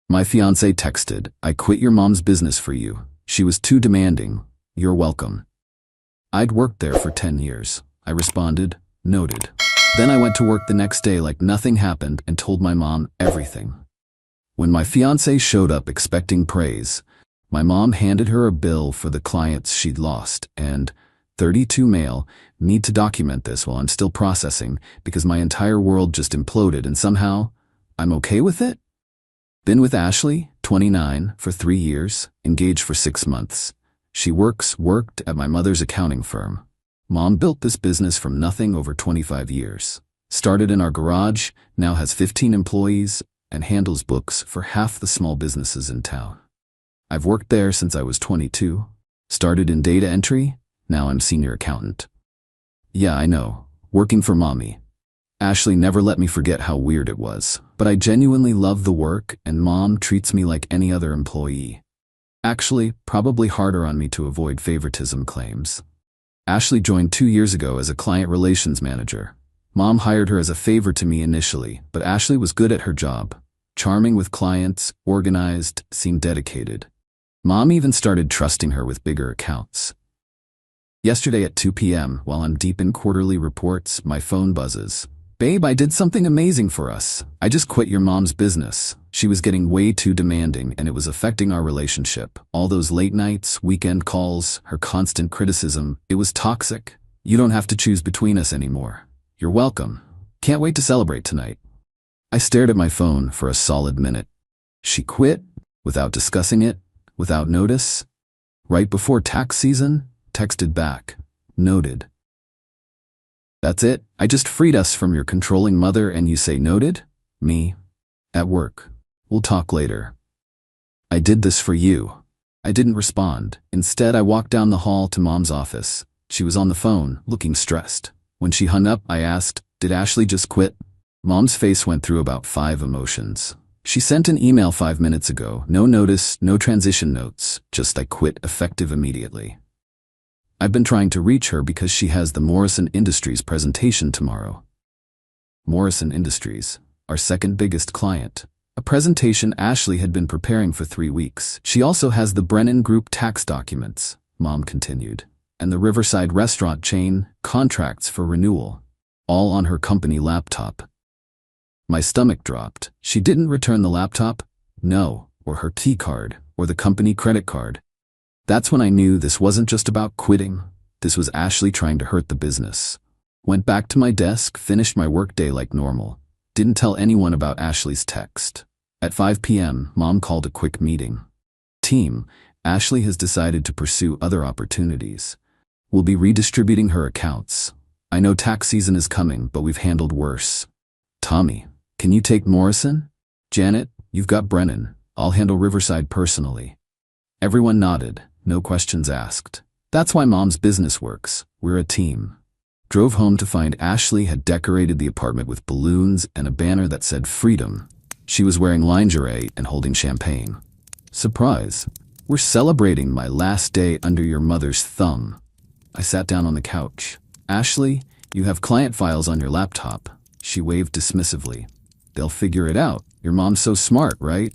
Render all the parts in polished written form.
My fiancée texted, "I quit your mom's business for you. She was too demanding. You're welcome." I'd worked there for 10 years. I responded, "Noted." Then I went to work the next day like nothing happened and told my mom everything. When my fiancée showed up expecting praise, my mom handed her a bill for the clients she'd lost and 32 male, need to document this while I'm still processing because my entire world just imploded and somehow I'm okay with it? Been with Ashley, 29, for 3 years, engaged for 6 months. She worked at my mother's accounting firm. Mom built this business from nothing over 25 years. Started in our garage, now has 15 employees, and handles books for half the small businesses in town. I've worked there since I was 22. Started in data entry, now I'm senior accountant. Yeah, I know, working for mommy. Ashley never let me forget how weird it was, but I genuinely love the work and mom treats me like any other employee. Actually, probably harder on me to avoid favoritism claims. Ashley joined 2 years ago as a client relations manager. Mom hired her as a favor to me initially, but Ashley was good at her job. Charming with clients, organized, seemed dedicated. Mom even started trusting her with bigger accounts. Yesterday at 2 p.m., while I'm deep in quarterly reports, my phone buzzes. "Babe, I did something amazing for us. I just quit your mom's business. She was getting way too demanding and it was affecting our relationship. All those late nights, weekend calls, her constant criticism, it was toxic. You don't have to choose between us anymore. You're welcome. Can't wait to celebrate tonight." I stared at my phone for a solid minute. She quit? Without discussing it? Without notice? Right before tax season? Texted back. Noted. That's it? I just freed us from your controlling mother and you say noted? Me? At work. We'll talk later. I did this for you. I didn't respond. Instead, I walked down the hall to Mom's office. She was on the phone, looking stressed. When she hung up, I asked, "Did Ashley just quit?" Mom's face went through about 5 emotions. She sent an email 5 minutes ago. No notice, no transition notes. Just "I quit" effective immediately. I've been trying to reach her because she has the Morrison Industries presentation tomorrow. Morrison Industries, our second biggest client. A presentation Ashley had been preparing for 3 weeks. She also has the Brennan Group tax documents, Mom continued, and the Riverside restaurant chain contracts for renewal, all on her company laptop. My stomach dropped. She didn't return the laptop? No, or her T-card, or the company credit card. That's when I knew this wasn't just about quitting. This was Ashley trying to hurt the business. Went back to my desk, finished my workday like normal. Didn't tell anyone about Ashley's text. At 5 p.m., Mom called a quick meeting. "Team, Ashley has decided to pursue other opportunities. We'll be redistributing her accounts. I know tax season is coming, but we've handled worse. Tommy, can you take Morrison? Janet, you've got Brennan. I'll handle Riverside personally." Everyone nodded, no questions asked. That's why Mom's business works. We're a team. Drove home to find Ashley had decorated the apartment with balloons and a banner that said freedom. She was wearing lingerie and holding champagne. Surprise. We're celebrating my last day under your mother's thumb. I sat down on the couch. "Ashley, you have client files on your laptop." She waved dismissively. "They'll figure it out. Your mom's so smart, right?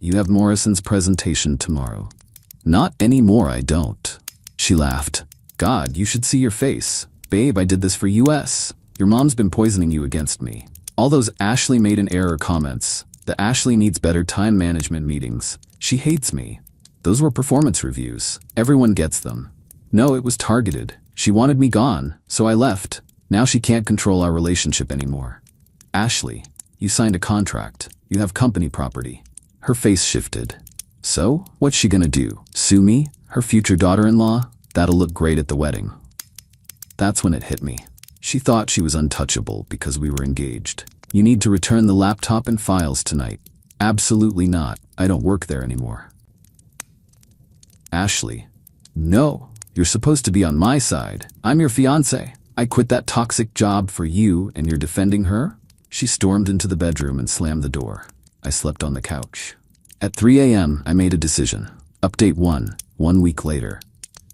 You have Morrison's presentation tomorrow." "Not anymore, I don't." She laughed. "God, you should see your face. Babe, I did this for US. Your mom's been poisoning you against me. All those Ashley made an error comments. The Ashley needs better time management meetings. She hates me. Those were performance reviews. Everyone gets them. No, it was targeted. She wanted me gone, so I left. Now she can't control our relationship anymore. Ashley, you signed a contract. You have company property." Her face shifted. "So, what's she gonna do? Sue me? Her future daughter-in-law? That'll look great at the wedding." That's when it hit me. She thought she was untouchable because we were engaged. "You need to return the laptop and files tonight." "Absolutely not. I don't work there anymore." "Ashley, no. You're supposed to be on my side. I'm your fiancé. I quit that toxic job for you and you're defending her?" She stormed into the bedroom and slammed the door. I slept on the couch. At 3 a.m., I made a decision. Update 1 week later.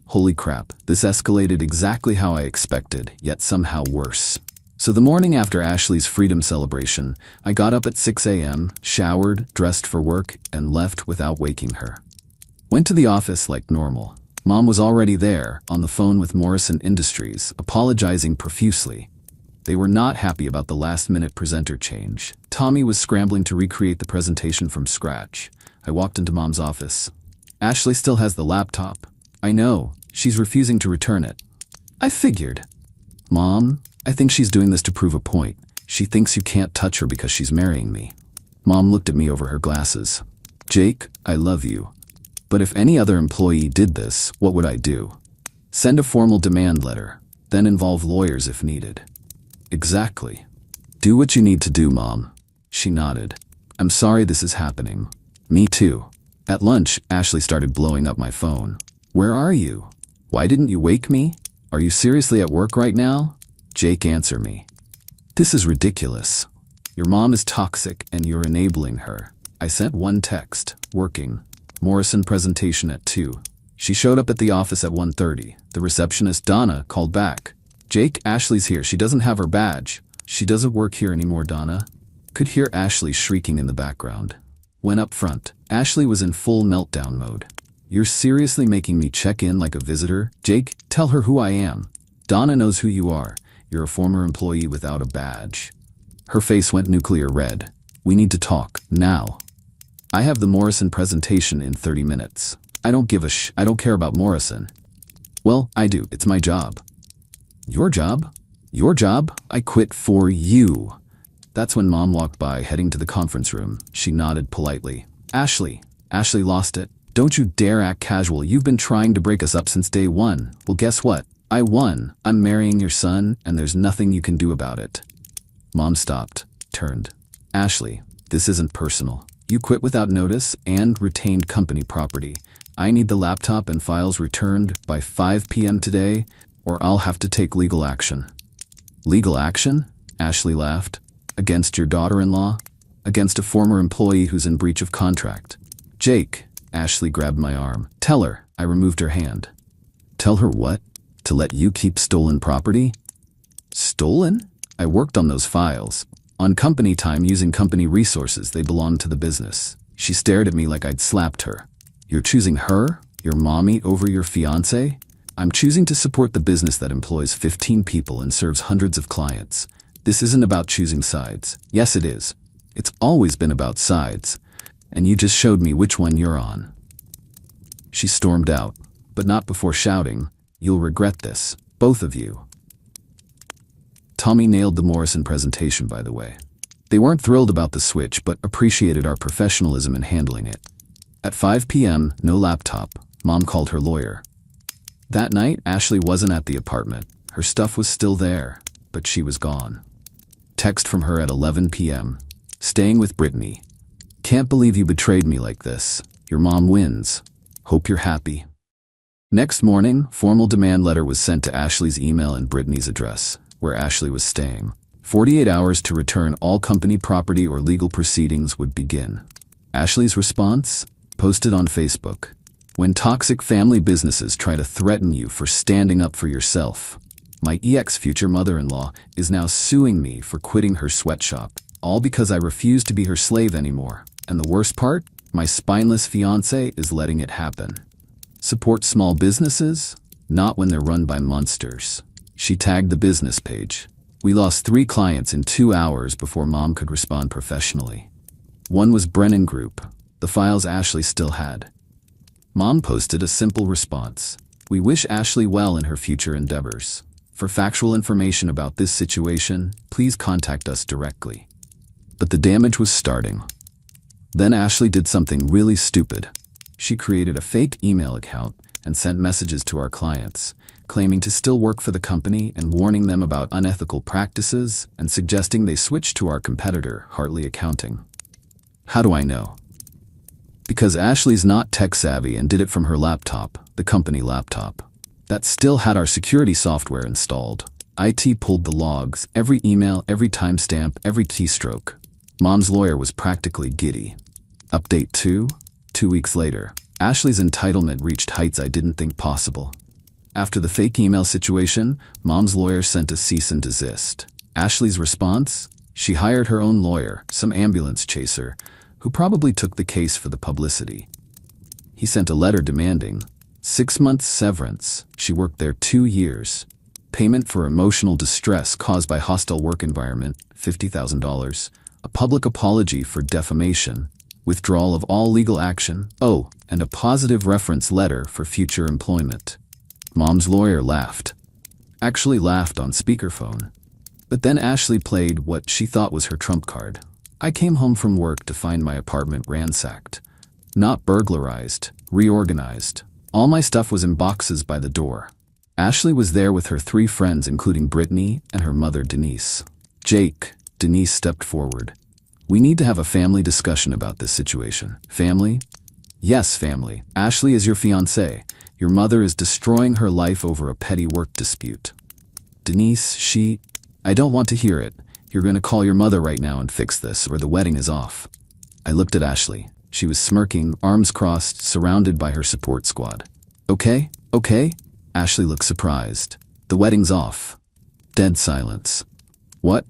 Holy crap, this escalated exactly how I expected, yet somehow worse. So the morning after Ashley's freedom celebration, I got up at 6 a.m., showered, dressed for work, and left without waking her. Went to the office like normal. Mom was already there, on the phone with Morrison Industries, apologizing profusely. They were not happy about the last-minute presenter change. Tommy was scrambling to recreate the presentation from scratch. I walked into Mom's office. Ashley still has the laptop. I know. She's refusing to return it. I figured. Mom, I think she's doing this to prove a point. She thinks you can't touch her because she's marrying me. Mom looked at me over her glasses. Jake, I love you. But if any other employee did this, what would I do? Send a formal demand letter, then involve lawyers if needed. Exactly. Do what you need to do, Mom. She nodded. I'm sorry this is happening. Me too. At lunch, Ashley started blowing up my phone. Where are you? Why didn't you wake me? Are you seriously at work right now? Jake, answer me. This is ridiculous. Your mom is toxic and you're enabling her. I sent one text. Working. Morrison presentation at 2. She showed up at the office at 1:30. The receptionist, Donna, called back. Jake, Ashley's here. She doesn't have her badge. She doesn't work here anymore, Donna. Could hear Ashley shrieking in the background. Went up front. Ashley was in full meltdown mode. You're seriously making me check in like a visitor? Jake, tell her who I am. Donna knows who you are. You're a former employee without a badge. Her face went nuclear red. We need to talk, now. I have the Morrison presentation in 30 minutes. I don't give a I don't care about Morrison. Well, I do. It's my job. Your job? Your job? I quit for you. That's when Mom walked by, heading to the conference room. She nodded politely. Ashley lost it. Don't you dare act casual. You've been trying to break us up since day one. Well, guess what? I won. I'm marrying your son, and there's nothing you can do about it. Mom stopped, turned. Ashley, this isn't personal. You quit without notice and retained company property. I need the laptop and files returned by 5 p.m. today, or I'll have to take legal action. Legal action? Ashley laughed. Against your daughter-in-law? Against a former employee who's in breach of contract. Jake, Ashley grabbed my arm. Tell her. I removed her hand. Tell her what? To let you keep stolen property? Stolen? I worked on those files. On company time, using company resources, they belonged to the business. She stared at me like I'd slapped her. You're choosing her, your mommy, over your fiancé? I'm choosing to support the business that employs 15 people and serves hundreds of clients. This isn't about choosing sides. Yes, it is. It's always been about sides. And you just showed me which one you're on. She stormed out, but not before shouting, You'll regret this, both of you. Tommy nailed the Morrison presentation, by the way. They weren't thrilled about the switch, but appreciated our professionalism in handling it. At 5 p.m., no laptop. Mom called her lawyer. That night, Ashley wasn't at the apartment. Her stuff was still there, but she was gone. Text from her at 11 p.m. Staying with Brittany. Can't believe you betrayed me like this. Your mom wins. Hope you're happy. Next morning, formal demand letter was sent to Ashley's email and Brittany's address, where Ashley was staying. 48 hours to return all company property or legal proceedings would begin. Ashley's response? Posted on Facebook. When toxic family businesses try to threaten you for standing up for yourself. My future mother-in-law is now suing me for quitting her sweatshop, all because I refuse to be her slave anymore. And the worst part? My spineless fiancé is letting it happen. Support small businesses? Not when they're run by monsters. She tagged the business page. We lost 3 clients in 2 hours before Mom could respond professionally. One was Brennan Group, the files Ashley still had. Mom posted a simple response. We wish Ashley well in her future endeavors. For factual information about this situation, please contact us directly. But the damage was starting. Then Ashley did something really stupid. She created a fake email account and sent messages to our clients, claiming to still work for the company and warning them about unethical practices and suggesting they switch to our competitor, Hartley Accounting. How do I know? Because Ashley's not tech-savvy and did it from her laptop, the company laptop. That still had our security software installed. IT pulled the logs, every email, every timestamp, every keystroke. Mom's lawyer was practically giddy. Update 2? 2 weeks later, Ashley's entitlement reached heights I didn't think possible. After the fake email situation, Mom's lawyer sent a cease and desist. Ashley's response? She hired her own lawyer, some ambulance chaser, who probably took the case for the publicity. He sent a letter demanding 6 months severance. She worked there 2 years. Payment for emotional distress caused by hostile work environment, $50,000. A public apology for defamation. Withdrawal of all legal action. Oh, and a positive reference letter for future employment. Mom's lawyer laughed. Actually laughed on speakerphone. But then Ashley played what she thought was her trump card. I came home from work to find my apartment ransacked. Not burglarized, reorganized. All my stuff was in boxes by the door. Ashley was there with her 3 friends, including Brittany and her mother, Denise. Jake, Denise stepped forward. We need to have a family discussion about this situation. Family? Yes, family. Ashley is your fiancée. Your mother is destroying her life over a petty work dispute. Denise, I don't want to hear it. You're going to call your mother right now and fix this, or the wedding is off. I looked at Ashley. She was smirking, arms crossed, surrounded by her support squad. Okay? Ashley looked surprised. The wedding's off. Dead silence. What?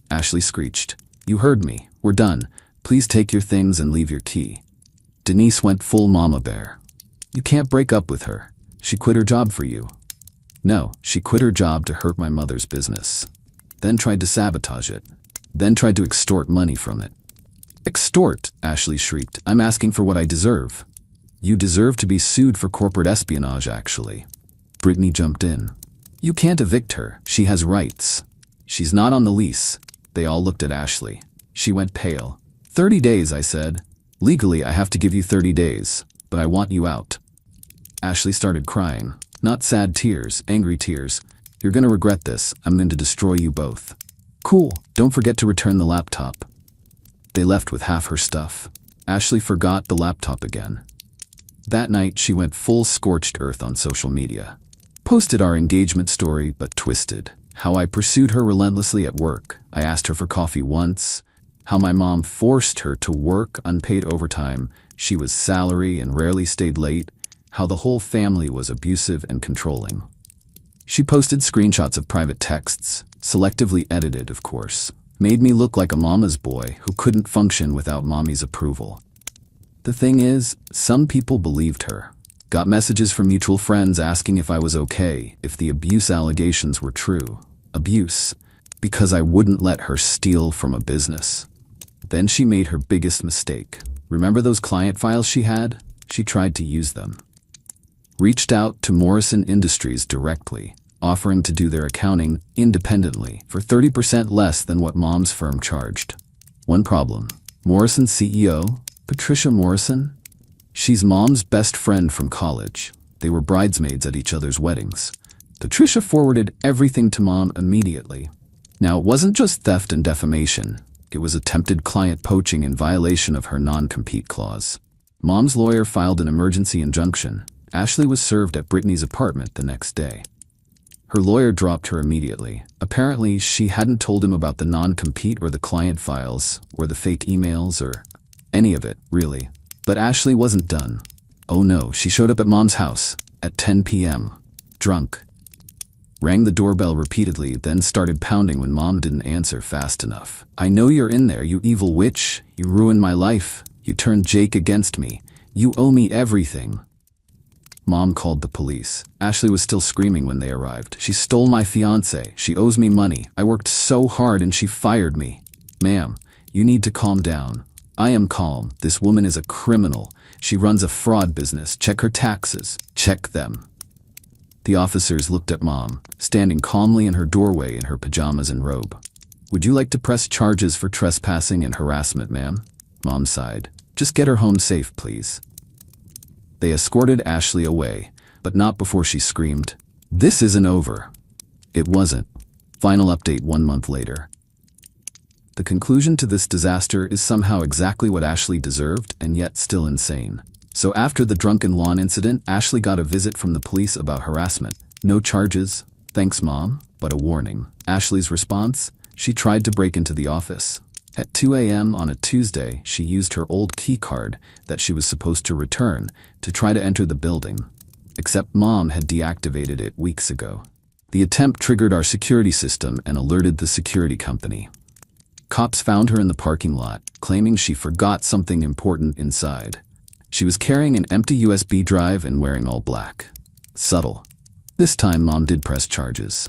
Ashley screeched. You heard me. We're done. Please take your things and leave your key. Denise went full mama bear. You can't break up with her. She quit her job for you. No, she quit her job to hurt my mother's business. Then tried to sabotage it. Then tried to extort money from it. Extort, Ashley shrieked. I'm asking for what I deserve. You deserve to be sued for corporate espionage, actually. Brittany jumped in. You can't evict her. She has rights. She's not on the lease. They all looked at Ashley. She went pale. 30 days, I said. Legally, I have to give you 30 days, but I want you out. Ashley started crying. Not sad tears, angry tears. You're gonna regret this. I'm going to destroy you both. Cool. Don't forget to return the laptop. They left with half her stuff. Ashley forgot the laptop again. That night, she went full scorched earth on social media. Posted our engagement story, but twisted. How I pursued her relentlessly at work. I asked her for coffee once. How my mom forced her to work unpaid overtime. She was salary and rarely stayed late. How the whole family was abusive and controlling. She posted screenshots of private texts, selectively edited, of course. Made me look like a mama's boy who couldn't function without mommy's approval. The thing is, some people believed her. Got messages from mutual friends asking if I was okay, if the abuse allegations were true. Abuse. Because I wouldn't let her steal from a business. Then she made her biggest mistake. Remember those client files she had? She tried to use them. Reached out to Morrison Industries directly, offering to do their accounting independently for 30% less than what mom's firm charged. One problem. Morrison's CEO, Patricia Morrison? She's mom's best friend from college. They were bridesmaids at each other's weddings. Patricia forwarded everything to mom immediately. Now, it wasn't just theft and defamation. It was attempted client poaching in violation of her non-compete clause. Mom's lawyer filed an emergency injunction. Ashley was served at Brittany's apartment the next day. Her lawyer dropped her immediately. Apparently, she hadn't told him about the non-compete or the client files, or the fake emails, or any of it, really. But Ashley wasn't done. Oh no, she showed up at mom's house at 10 p.m. Drunk. Rang the doorbell repeatedly, then started pounding when mom didn't answer fast enough. I know you're in there, you evil witch. You ruined my life. You turned Jake against me. You owe me everything. Mom called the police. Ashley was still screaming when they arrived. She stole my fiancé. She owes me money. I worked so hard and she fired me. Ma'am, you need to calm down. I am calm. This woman is a criminal. She runs a fraud business. Check her taxes. Check them. The officers looked at mom, standing calmly in her doorway in her pajamas and robe. Would you like to press charges for trespassing and harassment, ma'am? Mom sighed. Just get her home safe, please. They escorted Ashley away, but not before she screamed, "This isn't over." It wasn't. Final update 1 month later. The conclusion to this disaster is somehow exactly what Ashley deserved and yet still insane. So after the drunken lawn incident, Ashley got a visit from the police about harassment. No charges, thanks mom, but a warning. Ashley's response? She tried to break into the office. At 2 a.m. on a Tuesday, she used her old key card that she was supposed to return to try to enter the building. Except mom had deactivated it weeks ago. The attempt triggered our security system and alerted the security company. Cops found her in the parking lot, claiming she forgot something important inside. She was carrying an empty USB drive and wearing all black. Subtle. This time Mom did press charges.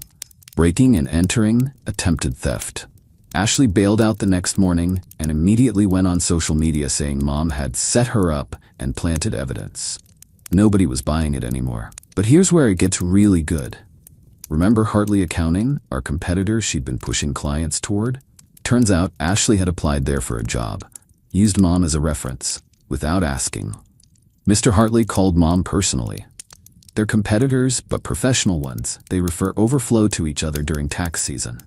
Breaking and entering, attempted theft. Ashley bailed out the next morning and immediately went on social media saying Mom had set her up and planted evidence. Nobody was buying it anymore. But here's where it gets really good. Remember Hartley Accounting, our competitor she'd been pushing clients toward? Turns out Ashley had applied there for a job, used Mom as a reference, without asking. Mr. Hartley called Mom personally. They're competitors, but professional ones. They refer overflow to each other during tax season.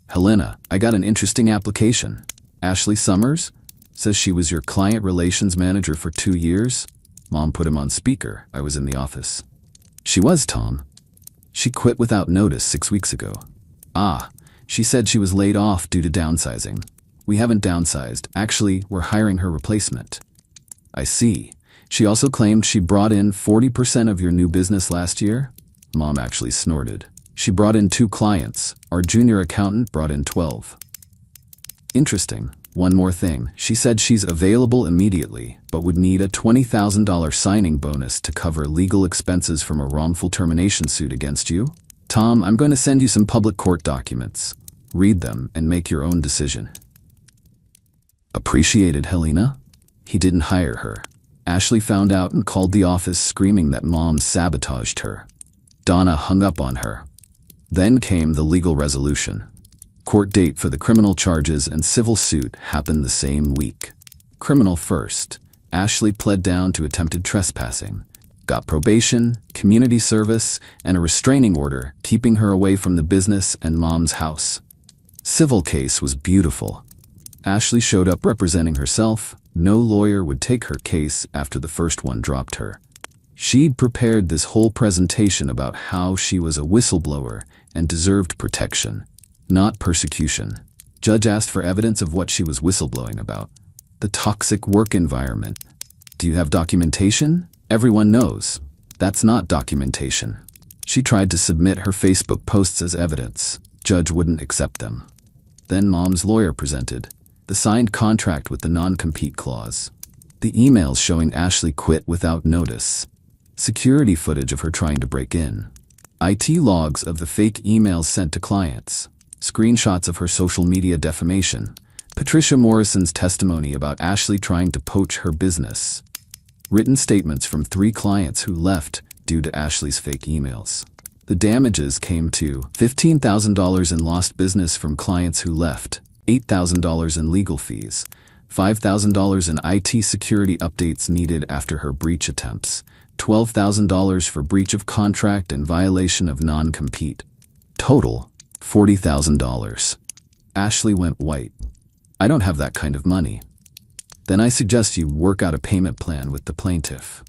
Helena, I got an interesting application. Ashley Summers says she was your client relations manager for 2 years. Mom put him on speaker. I was in the office. She was, Tom. She quit without notice 6 weeks ago. Ah, she said she was laid off due to downsizing. We haven't downsized. Actually, we're hiring her replacement. I see. She also claimed she brought in 40% of your new business last year? Mom actually snorted. She brought in 2 clients. Our junior accountant brought in 12. Interesting. One more thing. She said she's available immediately, but would need a $20,000 signing bonus to cover legal expenses from a wrongful termination suit against you. Tom, I'm going to send you some public court documents. Read them and make your own decision. Appreciated, Helena? He didn't hire her. Ashley found out and called the office screaming that Mom sabotaged her. Donna hung up on her. Then came the legal resolution. Court date for the criminal charges and civil suit happened the same week. Criminal first. Ashley pled down to attempted trespassing. Got probation, community service, and a restraining order keeping her away from the business and Mom's house. Civil case was beautiful. Ashley showed up representing herself. No lawyer would take her case after the first one dropped her. She'd prepared this whole presentation about how she was a whistleblower and deserved protection, not persecution. Judge asked for evidence of what she was whistleblowing about. The toxic work environment. Do you have documentation? Everyone knows. That's not documentation. She tried to submit her Facebook posts as evidence. Judge wouldn't accept them. Then Mom's lawyer presented the signed contract with the non-compete clause. The emails showing Ashley quit without notice. Security footage of her trying to break in. IT logs of the fake emails sent to clients. Screenshots of her social media defamation. Patricia Morrison's testimony about Ashley trying to poach her business. Written statements from 3 clients who left due to Ashley's fake emails. The damages came to $15,000 in lost business from clients who left, $8,000 in legal fees, $5,000 in IT security updates needed after her breach attempts, $12,000 for breach of contract and violation of non-compete. Total, $40,000. Ashley went white. I don't have that kind of money. Then I suggest you work out a payment plan with the plaintiff.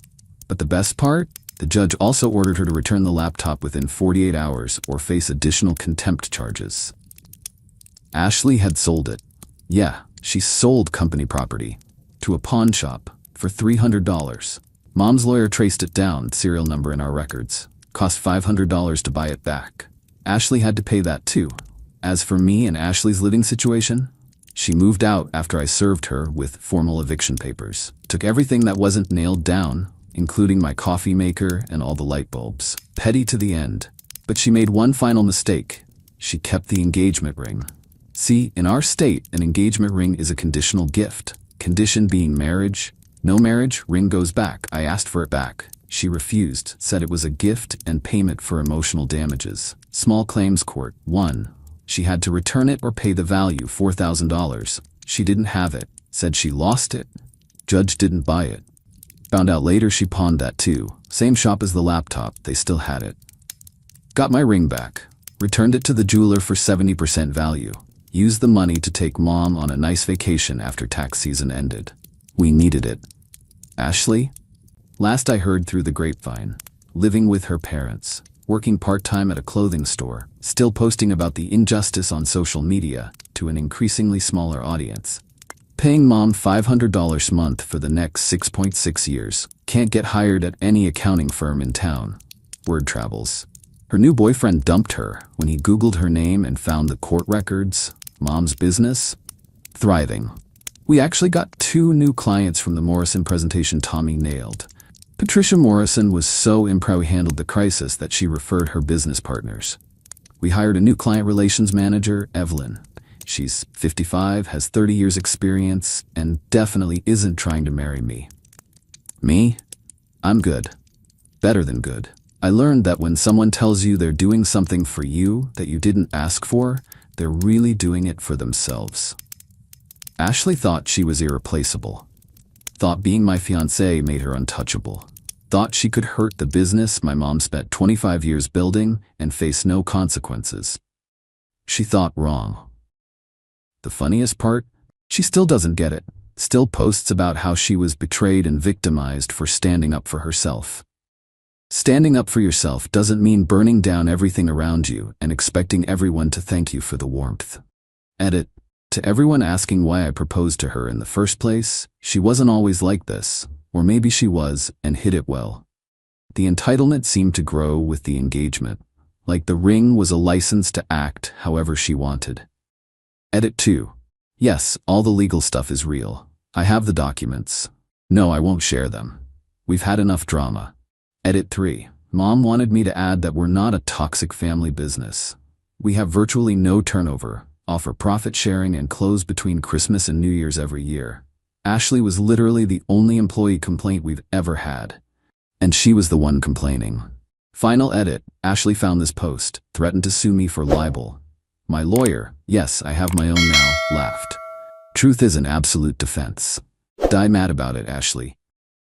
But the best part? The judge also ordered her to return the laptop within 48 hours or face additional contempt charges. Ashley had sold it. Yeah, she sold company property to a pawn shop for $300. Mom's lawyer traced it down, serial number in our records. Cost $500 to buy it back. Ashley had to pay that too. As for me and Ashley's living situation, she moved out after I served her with formal eviction papers. Took everything that wasn't nailed down, including my coffee maker and all the light bulbs. Petty to the end. But she made one final mistake. She kept the engagement ring. See, in our state, an engagement ring is a conditional gift. Condition being marriage. No marriage, ring goes back. I asked for it back. She refused, said it was a gift and payment for emotional damages. Small claims court. 1. She had to return it or pay the value, $4,000. She didn't have it. Said she lost it. Judge didn't buy it. Found out later she pawned that too. Same shop as the laptop, they still had it. Got my ring back. Returned it to the jeweler for 70% value. Used the money to take Mom on a nice vacation after tax season ended. We needed it. Ashley? Last I heard through the grapevine. Living with her parents. Working part-time at a clothing store. Still posting about the injustice on social media to an increasingly smaller audience. Paying Mom $500 a month for the next 6.6 years. Can't get hired at any accounting firm in town. Word travels. Her new boyfriend dumped her when he Googled her name and found the court records. Mom's business? Thriving. We actually got 2 new clients from the Morrison presentation Tommy nailed. Patricia Morrison was so impressed we handled the crisis that she referred her business partners. We hired a new client relations manager, Evelyn. She's 55, has 30 years experience, and definitely isn't trying to marry me. Me? I'm good. Better than good. I learned that when someone tells you they're doing something for you that you didn't ask for, they're really doing it for themselves. Ashley thought she was irreplaceable. Thought being my fiancée made her untouchable. Thought she could hurt the business my mom spent 25 years building and face no consequences. She thought wrong. The funniest part? She still doesn't get it. Still posts about how she was betrayed and victimized for standing up for herself. Standing up for yourself doesn't mean burning down everything around you and expecting everyone to thank you for the warmth. Edit. To everyone asking why I proposed to her in the first place, she wasn't always like this, or maybe she was and hid it well. The entitlement seemed to grow with the engagement, like the ring was a license to act however she wanted. Edit 2. Yes, all the legal stuff is real. I have the documents. No, I won't share them. We've had enough drama. Edit 3. Mom wanted me to add that we're not a toxic family business. We have virtually no turnover, offer profit sharing, and close between Christmas and New Year's every year. Ashley was literally the only employee complaint we've ever had. And she was the one complaining. Final edit. Ashley found this post, threatened to sue me for libel. My lawyer, yes, I have my own now, laughed. Truth is an absolute defense. Die mad about it, Ashley.